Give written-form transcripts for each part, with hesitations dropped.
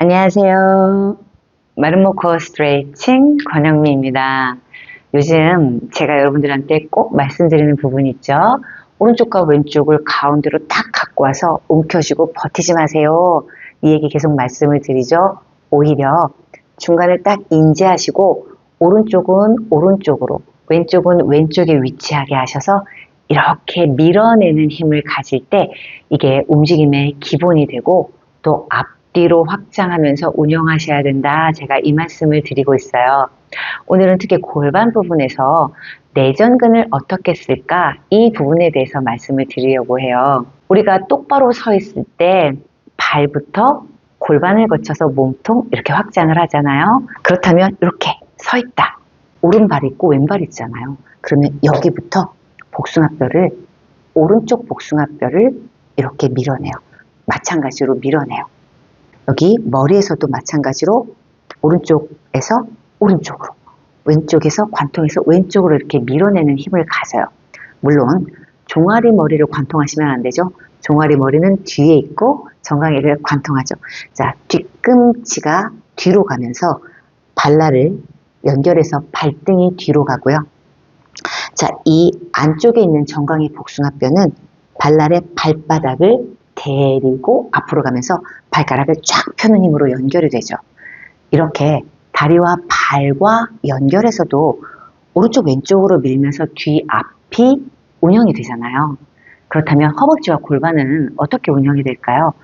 안녕하세요. 마름모 코어 스트레칭 권영미입니다. 요즘 제가 여러분들한테 꼭 말씀드리는 부분이 있죠. 오른쪽과 왼쪽을 가운데로 딱 갖고 와서 움켜쥐고 버티지 마세요. 이 얘기 계속 말씀을 드리죠. 오히려 중간을 딱 인지하시고 오른쪽은 오른쪽으로, 왼쪽은 왼쪽에 위치하게 하셔서 이렇게 밀어내는 힘을 가질 때 이게 움직임의 기본이 되고 또 앞뒤로 확장하면서 운영하셔야 된다. 제가 이 말씀을 드리고 있어요. 오늘은 특히 골반 부분에서 내전근을 어떻게 쓸까? 이 부분에 대해서 말씀을 드리려고 해요. 우리가 똑바로 서 있을 때 발부터 골반을 거쳐서 몸통 이렇게 확장을 하잖아요. 그렇다면 이렇게 서 있다. 오른발 있고 왼발 있잖아요. 그러면 여기부터 복숭아뼈를, 오른쪽 복숭아뼈를 이렇게 밀어내요. 마찬가지로 밀어내요. 여기 머리에서도 마찬가지로 오른쪽에서 오른쪽으로, 왼쪽에서 관통해서 왼쪽으로 이렇게 밀어내는 힘을 가져요. 물론 종아리 머리를 관통하시면 안 되죠. 종아리 머리는 뒤에 있고 정강이를 관통하죠. 자, 뒤꿈치가 뒤로 가면서 발날을 연결해서 발등이 뒤로 가고요. 자, 이 안쪽에 있는 정강이 복숭아뼈는 발날의 발바닥을 데리고 앞으로 가면서 발가락을 쫙 펴는 힘으로 연결이 되죠. 이렇게 다리와 발과 연결해서도 오른쪽 왼쪽으로 밀면서 뒤 앞이 운영이 되잖아요. 그렇다면 허벅지와 골반은 어떻게 운영이 될까요?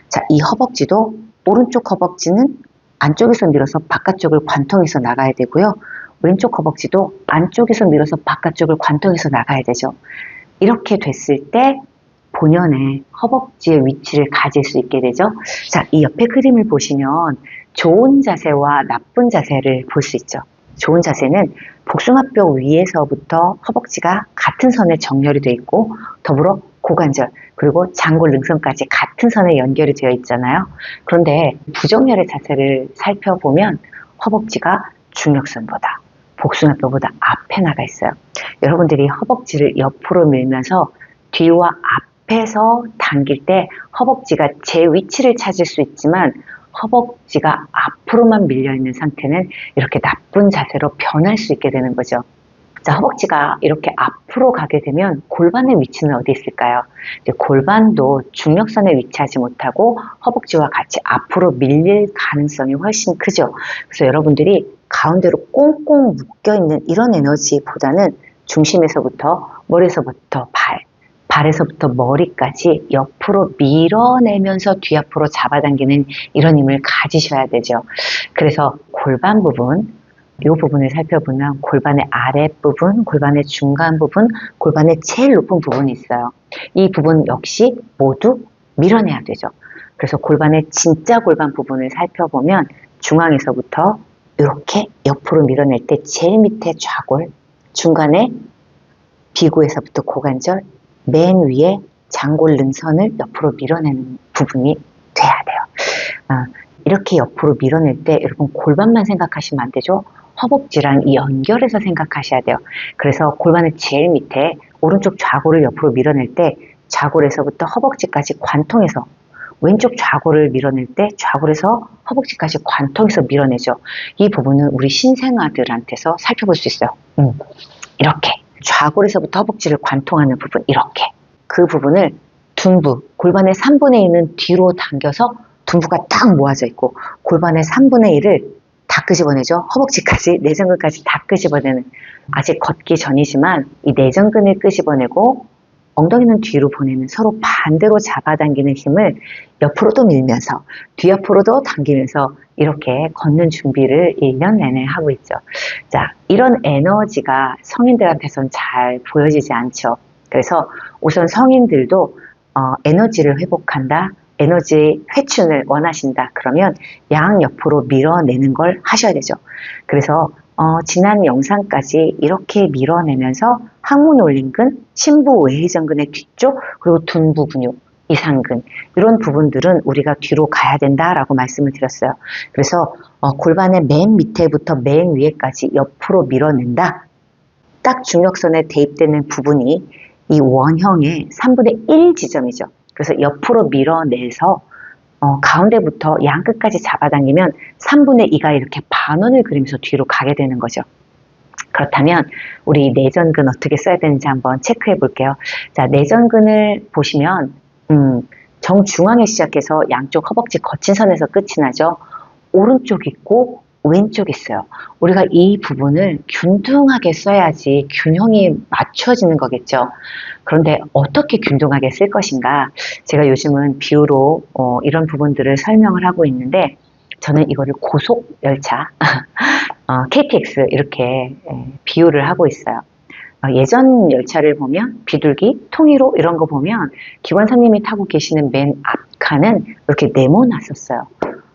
자, 이 허벅지도 오른쪽 허벅지는 안쪽에서 밀어서 바깥쪽을 관통해서 나가야 되고요. 왼쪽 허벅지도 안쪽에서 밀어서 바깥쪽을 관통해서 나가야 되죠. 이렇게 됐을 때 본연의 허벅지의 위치를 가질 수 있게 되죠. 자, 이 옆에 그림을 보시면 좋은 자세와 나쁜 자세를 볼 수 있죠. 좋은 자세는 복숭아뼈 위에서부터 허벅지가 같은 선에 정렬이 되어 있고 더불어 고관절 그리고 장골 능선까지 같은 선에 연결이 되어 있잖아요. 그런데 부정렬의 자세를 살펴보면 허벅지가 중력선보다 복숭아뼈보다 앞에 나가 있어요. 여러분들이 허벅지를 옆으로 밀면서 뒤와 앞에서 당길 때 허벅지가 제 위치를 찾을 수 있지만 허벅지가 앞으로만 밀려있는 상태는 이렇게 나쁜 자세로 변할 수 있게 되는 거죠. 자, 허벅지가 이렇게 앞으로 가게 되면 골반의 위치는 어디 있을까요? 이제 골반도 중력선에 위치하지 못하고 허벅지와 같이 앞으로 밀릴 가능성이 훨씬 크죠. 그래서 여러분들이 가운데로 꽁꽁 묶여있는 이런 에너지보다는 중심에서부터 머리에서부터 발에서부터 머리까지 옆으로 밀어내면서 뒤앞으로 잡아당기는 이런 힘을 가지셔야 되죠. 그래서 골반 부분, 이 부분을 살펴보면 골반의 아랫부분, 골반의 중간 부분, 골반의 제일 높은 부분이 있어요. 이 부분 역시 모두 밀어내야 되죠. 그래서 골반의 진짜 골반 부분을 살펴보면 중앙에서부터 이렇게 옆으로 밀어낼 때 제일 밑에 좌골, 중간에 비구에서부터 고관절, 맨 위에 장골 능선을 옆으로 밀어내는 부분이 돼야 돼요. 이렇게 옆으로 밀어낼 때 여러분 골반만 생각하시면 안 되죠. 허벅지랑 연결해서 생각하셔야 돼요. 그래서 골반의 제일 밑에 오른쪽 좌골을 옆으로 밀어낼 때 좌골에서부터 허벅지까지 관통해서 왼쪽 좌골을 밀어낼 때 좌골에서 허벅지까지 관통해서 밀어내죠. 이 부분은 우리 신생아들한테서 살펴볼 수 있어요. 이렇게 좌골에서부터 허벅지를 관통하는 부분, 이렇게 그 부분을 둔부, 골반의 3분의 1은 뒤로 당겨서 둔부가 딱 모아져 있고 골반의 3분의 1을 다 끄집어내죠. 허벅지까지, 내전근까지 다 끄집어내는, 아직 걷기 전이지만 이 내전근을 끄집어내고 엉덩이는 뒤로 보내는 서로 반대로 잡아당기는 힘을 옆으로도 밀면서 뒤앞으로도 당기면서 이렇게 걷는 준비를 1년 내내 하고 있죠. 자, 이런 에너지가 성인들한테선 잘 보여지지 않죠. 그래서 우선 성인들도 에너지를 회복한다, 에너지 회춘을 원하신다 그러면 양옆으로 밀어내는 걸 하셔야 되죠. 그래서 지난 영상까지 이렇게 밀어내면서 항문 올림근, 심부 외회전근의 뒤쪽, 그리고 둔부 근육, 이상근 이런 부분들은 우리가 뒤로 가야 된다라고 말씀을 드렸어요. 그래서 골반의 맨 밑에부터 맨 위에까지 옆으로 밀어낸다. 딱 중력선에 대입되는 부분이 이 원형의 3분의 1 지점이죠. 그래서 옆으로 밀어내서 가운데부터 양 끝까지 잡아당기면 3분의 2가 이렇게 반원을 그리면서 뒤로 가게 되는 거죠. 그렇다면 우리 내전근 어떻게 써야 되는지 한번 체크해 볼게요. 자, 내전근을 보시면 정중앙에 시작해서 양쪽 허벅지 거친 선에서 끝이 나죠. 오른쪽 있고 왼쪽 있어요. 우리가 이 부분을 균등하게 써야지 균형이 맞춰지는 거겠죠. 그런데 어떻게 균등하게 쓸 것인가? 제가 요즘은 비유로 이런 부분들을 설명을 하고 있는데 저는 이거를 고속열차, KTX 이렇게 비유를 하고 있어요. 예전 열차를 보면 비둘기, 통일호 이런 거 보면 기관사님이 타고 계시는 맨 앞칸은 이렇게 네모났었어요.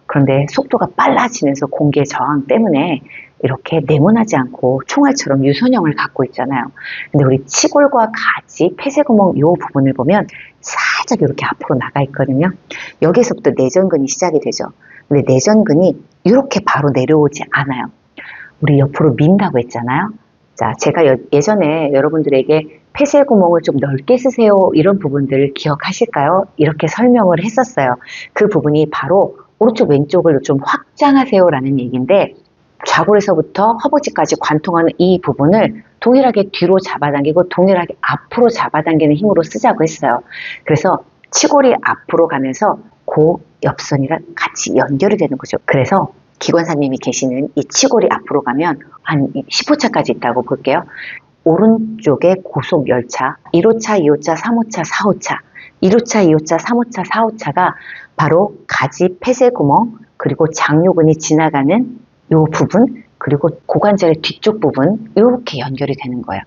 그런데 속도가 빨라지면서 공기의 저항 때문에 이렇게 네모나지 않고 총알처럼 유선형을 갖고 있잖아요. 근데 우리 치골과 가지, 폐쇄구멍 이 부분을 보면 살짝 이렇게 앞으로 나가 있거든요. 여기서부터 내전근이 시작이 되죠. 근데 내전근이 이렇게 바로 내려오지 않아요. 우리 옆으로 민다고 했잖아요. 자, 제가 예전에 여러분들에게 폐쇄구멍을 좀 넓게 쓰세요 이런 부분들을 기억하실까요? 이렇게 설명을 했었어요. 그 부분이 바로 오른쪽 왼쪽을 좀 확장하세요 라는 얘기인데 좌골에서부터 허벅지까지 관통하는 이 부분을 동일하게 뒤로 잡아당기고 동일하게 앞으로 잡아당기는 힘으로 쓰자고 했어요. 그래서 치골이 앞으로 가면서 고엽선이랑 같이 연결이 되는 거죠. 그래서 기관사님이 계시는 이 치골이 앞으로 가면 한 10호차까지 있다고 볼게요. 오른쪽에 고속열차 1호차, 2호차, 3호차, 4호차 1호차, 2호차, 3호차, 4호차가 바로 가지 폐쇄구멍 그리고 장요근이 지나가는 이 부분 그리고 고관절 뒤쪽 부분 이렇게 연결이 되는 거예요.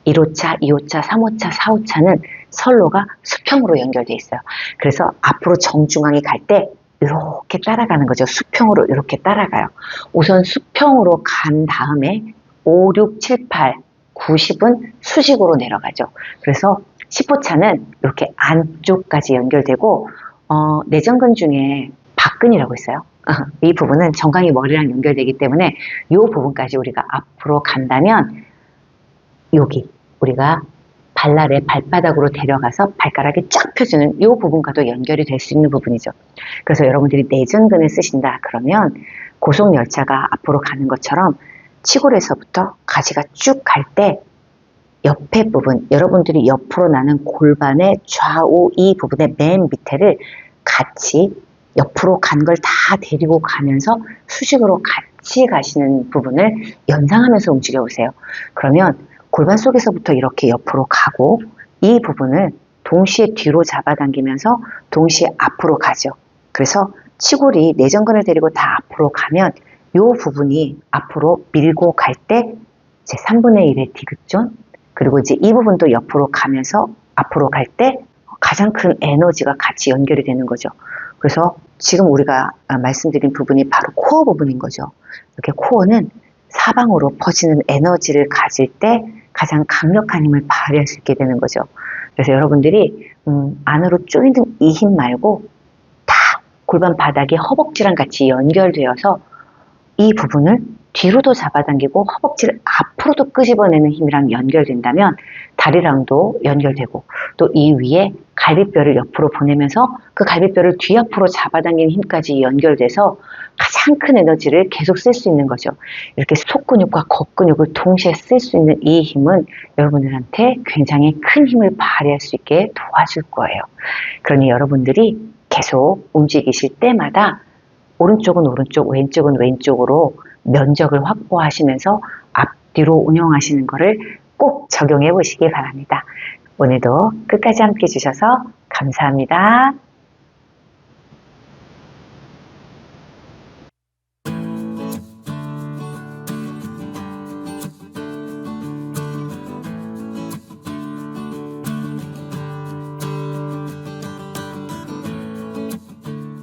1호차, 2호차, 3호차, 4호차는 선로가 수평으로 연결되어 있어요. 그래서 앞으로 정중앙에 갈 때 이렇게 따라가는 거죠. 수평으로 이렇게 따라가요. 우선 수평으로 간 다음에 5, 6, 7, 8, 90은 수직으로 내려가죠. 그래서 10호차는 이렇게 안쪽까지 연결되고 내전근 중에 박근이라고 있어요. 이 부분은 정강이 머리랑 연결되기 때문에 이 부분까지 우리가 앞으로 간다면 여기 우리가 발날의 발바닥으로 데려가서 발가락이 쫙 펴주는 이 부분과도 연결이 될 수 있는 부분이죠. 그래서 여러분들이 내전근을 쓰신다 그러면 고속열차가 앞으로 가는 것처럼 치골에서부터 가지가 쭉 갈 때 옆에 부분, 여러분들이 옆으로 나는 골반의 좌우 이 부분의 맨 밑에를 같이 옆으로 간 걸 다 데리고 가면서 수직으로 같이 가시는 부분을 연상하면서 움직여 보세요. 그러면 골반 속에서부터 이렇게 옆으로 가고 이 부분을 동시에 뒤로 잡아당기면서 동시에 앞으로 가죠. 그래서 치골이 내전근을 데리고 다 앞으로 가면 이 부분이 앞으로 밀고 갈 때 제 3분의 1의 디귿존 그리고 이제 이 부분도 옆으로 가면서 앞으로 갈 때 가장 큰 에너지가 같이 연결이 되는 거죠. 그래서 지금 우리가 말씀드린 부분이 바로 코어 부분인 거죠. 이렇게 코어는 사방으로 퍼지는 에너지를 가질 때 가장 강력한 힘을 발휘할 수 있게 되는 거죠. 그래서 여러분들이 안으로 쪼이는 이 힘 말고 다 골반 바닥이 허벅지랑 같이 연결되어서 이 부분을 뒤로도 잡아당기고 허벅지를 앞으로도 끄집어내는 힘이랑 연결된다면 다리랑도 연결되고 또 이 위에 갈비뼈를 옆으로 보내면서 그 갈비뼈를 뒤앞으로 잡아당기는 힘까지 연결돼서 가장 큰 에너지를 계속 쓸 수 있는 거죠. 이렇게 속근육과 겉근육을 동시에 쓸 수 있는 이 힘은 여러분들한테 굉장히 큰 힘을 발휘할 수 있게 도와줄 거예요. 그러니 여러분들이 계속 움직이실 때마다 오른쪽은 오른쪽, 왼쪽은 왼쪽으로 면적을 확보하시면서 앞뒤로 운영하시는 것을 꼭 적용해 보시기 바랍니다. 오늘도 끝까지 함께 해주셔서 감사합니다.